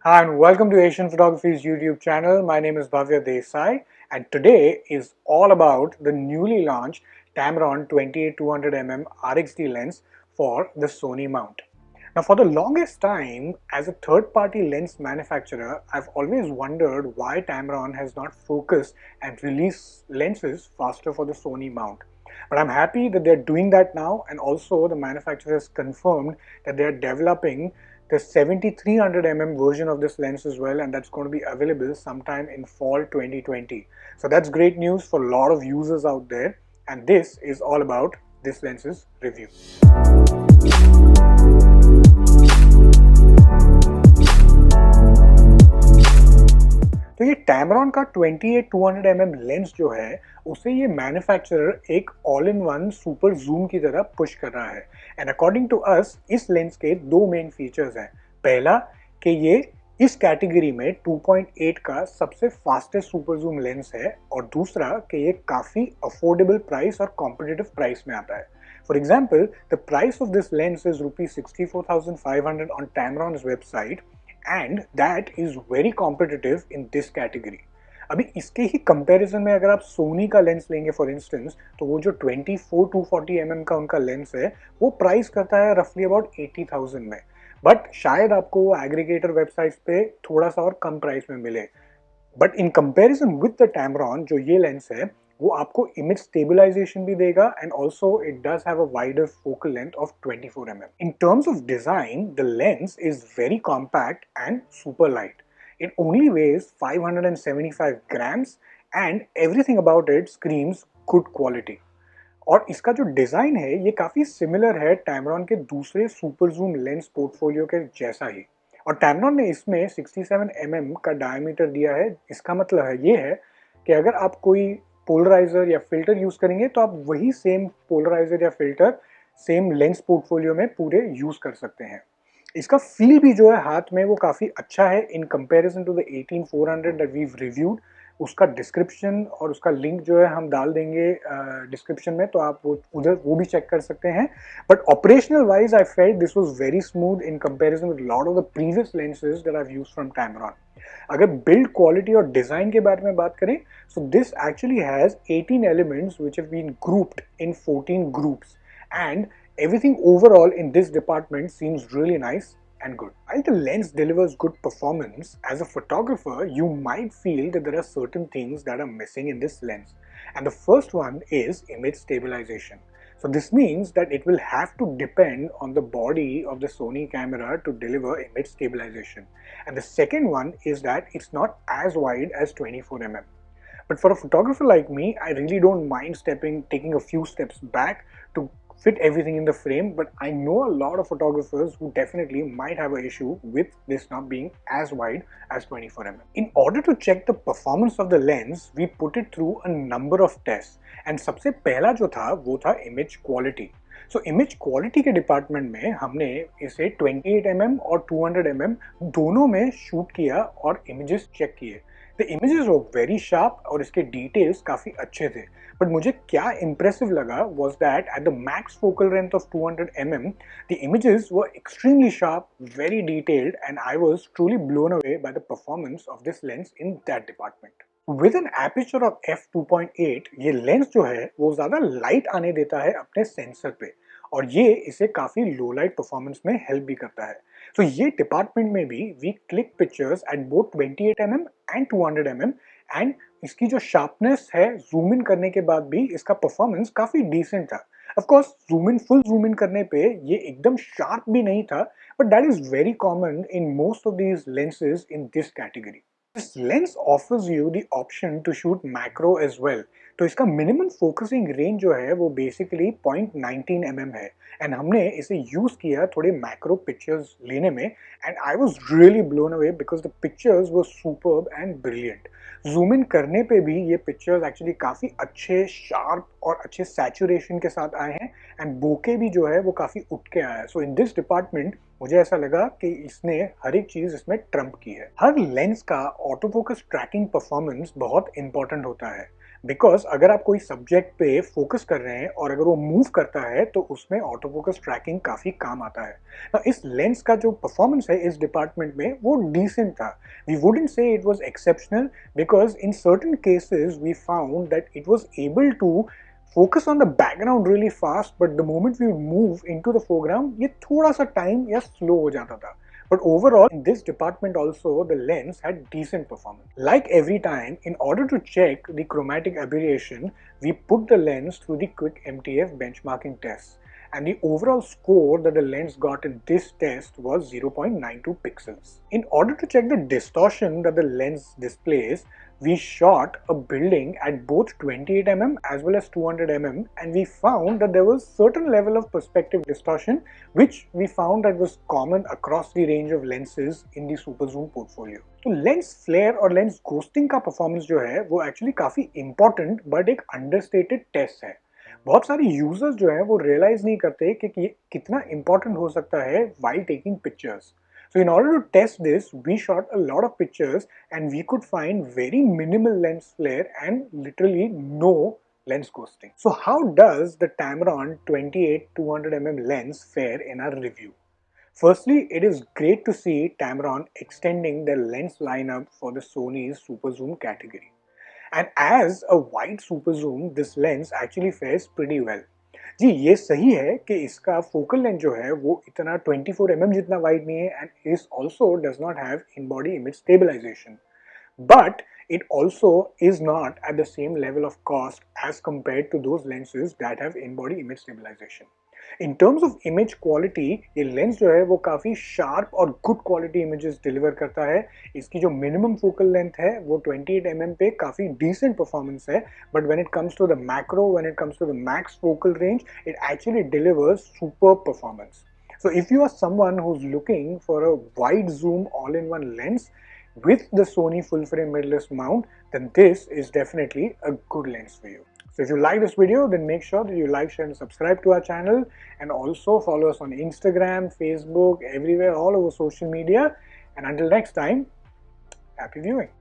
Hi and welcome to Asian Photography's YouTube channel. My name is Bhavya Desai and today is all about the newly launched Tamron 28-200mm RXD lens for the Sony mount. Now for the longest time, as a third-party lens manufacturer, I've always wondered why Tamron has not focused and released lenses faster for the Sony mount. But I'm happy that they're doing that now, and also the manufacturer has confirmed that they're developing the 7300mm version of this lens as well, and that's going to be available sometime in fall 2020. So that's great news for a lot of users out there, and this is all about this lens's review. तो ये Tamron का 28-200mm lens जो है उसे ये manufacturer एक all in one super zoom की तरह पुश कर रहा है एंड अकॉर्डिंग टू अस इस लेंस के दो मेन फीचर्स हैं। पहला कि ये इस कैटेगरी में 2.8 का सबसे फास्टेस्ट सुपर जूम लेंस है और दूसरा कि ये काफ़ी अफोर्डेबल प्राइस और कॉम्पिटिटिव प्राइस में आता है। For example, the price of this lens is ₹64,500 on Tamron's website and that is very competitive in this category. अभी इसके ही कंपैरिजन में अगर आप सोनी का लेंस लेंगे फॉर इंस्टेंस तो वो जो 24-240mm का उनका लेंस है वो प्राइस करता है रफली अबाउट 80,000 में, बट शायद आपको वो एग्रीगेटर वेबसाइट्स पे थोड़ा सा और कम प्राइस में मिले। But in comparison with the Tamron जो ये लेंस है वो आपको इमेज स्टेबलाइजेशन भी देगा and also it does have a wider focal length of 24mm. In terms of design the lens is very compact and super light. It only weighs 575 grams and everything about it screams good quality. और इसका जो design है ये काफ़ी similar है Tamron के दूसरे super zoom lens portfolio के जैसा ही, और Tamron ने इसमें 67mm का डायमीटर दिया है। इसका मतलब है ये है कि अगर आप कोई पोलराइजर या फिल्टर यूज़ करेंगे तो आप वही सेम पोलराइजर या फिल्टर सेम लेंस पोर्टफोलियो में पूरे यूज़ कर सकते हैं। इसका फील भी जो है हाथ में वो काफ़ी अच्छा है in comparison to the 18400 that we've reviewed. उसका डिस्क्रिप्शन और उसका लिंक जो है हम डाल देंगे डिस्क्रिप्शन में, तो आप वो भी चेक कर सकते हैं। But operational wise I felt this was very smooth in comparison with lot of the previous lenses that I have used from Tamron. अगर बिल्ड क्वालिटी और डिजाइन के बारे में बात करें so this actually has 18 elements which have been grouped in 14 groups and everything overall in this department seems really nice and good. While the lens delivers good performance, as a photographer, you might feel that there are certain things that are missing in this lens. And the first one is image stabilization. So this means that it will have to depend on the body of the Sony camera to deliver image stabilization. And the second one is that it's not as wide as 24mm. But for a photographer like me, I really don't mind taking a few steps back to fit everything in the frame, but I know a lot of photographers who definitely might have an issue with this not being as wide as 24mm. In order to check the performance of the lens, we put it through a number of tests, and सबसे पहला जो था वो था image quality. So image quality के department में हमने इसे 28mm और 200mm दोनों में शूट किया और इमेजेस चेक किए। The images were very sharp और इसके डिटेल्स काफ़ी अच्छे थे, बट मुझे क्या इम्प्रेसिव लगा was that at the max focal length of 200mm, the images were extremely sharp, very detailed, and I was truly blown away by the performance of this lens in that department. With an aperture of f2.8, ये lens जो है वो ज़्यादा light आने देता है अपने sensor पे, और ये इसे काफ़ी लो लाइट परफॉर्मेंस में हेल्प भी करता है। तो ये डिपार्टमेंट में भी we click pictures at both 28mm and 200mm, and इसकी जो शार्पनेस है जूम इन करने के बाद भी इसका परफॉर्मेंस काफ़ी डिसेंट था। Of course full zoom in करने पे ये एकदम शार्प भी नहीं था, but that is very common in most of these lenses in this category. This lens offers you the option to shoot macro as well. तो इसका मिनिमम फोकसिंग रेंज जो है वो बेसिकली 0.19mm है, एंड हमने इसे यूज़ किया थोड़े मैक्रो पिक्चर्स लेने में, and I was really blown away because the pictures were superb and brilliant. Zoom in करने पे भी ये पिक्चर्स एक्चुअली काफ़ी अच्छे शार्प और अच्छे सैचुरेशन के साथ आए हैं, एंड बोके भी जो है वो काफ़ी उठ के आया है. सो इन दिस डिपार्टमेंट मुझे ऐसा लगा कि इसने हर एक चीज़ इसमें ट्रम्प की है. हर लेंस का ऑटो फोकस ट्रैकिंग परफॉर्मेंस बहुत इंपॉर्टेंट होता है, बिकॉज अगर आप कोई सब्जेक्ट पे फोकस कर रहे हैं और अगर वो मूव करता है तो उसमें ऑटो फोकस ट्रैकिंग काफी काम आता है। Now, इस लेंस का जो परफॉर्मेंस है इस डिपार्टमेंट में वो डिसेंट था। We wouldn't say it was exceptional because in certain cases we found that it was able to focus on the background really fast, but the moment we move into the foreground, ये थोड़ा सा time या slow हो जाता था. But overall, in this department also, the lens had decent performance. Like every time, in order to check the chromatic aberration, we put the lens through the quick Mtf benchmarking tests. And the overall score that the lens got in this test was 0.92 pixels. In order to check the distortion that the lens displays, we shot a building at both 28mm as well as 200mm, and we found that there was certain level of perspective distortion which we found that was common across the range of lenses in the super zoom portfolio. तो lens flare और lens ghosting का performance जो है वो actually काफी important but एक understated test है। बहुत सारे यूजर्स जो है वो रियलाइज नहीं करते कि कितना इंपॉर्टेंट हो सकता है while taking pictures. So in order to test this, we shot a lot of pictures and we could find very minimal lens flare and literally no lens ghosting. So how does the Tamron 28-200mm lens fare in our review? Firstly, it is great to see Tamron extending their lens lineup for the Sony's super zoom category. And as a wide super zoom, this lens actually fares pretty well. जी ये सही है कि इसका focal length जो है वो इतना 24mm जितना वाइड नहीं है and is also does not have in body image stabilisation, but it also is not at the same level of cost as compared to those lenses that have in-body image stabilization. In terms of image quality, ये lens जो है वो काफ़ी sharp और good quality images deliver करता है। इसकी जो मिनिमम फोकल लेंथ है वो 28mm पे काफ़ी डिसेंट परफॉर्मेंस है, but when it comes to the macro, when it comes to the max focal range, it actually delivers super performance. So if you are someone who's looking for a wide zoom all-in-one lens with the Sony Full Frame mirrorless mount, then this is definitely a good lens for you. So if you like this video, then make sure that you like, share and subscribe to our channel, and also follow us on Instagram, Facebook, everywhere, all over social media. And until next time, happy viewing.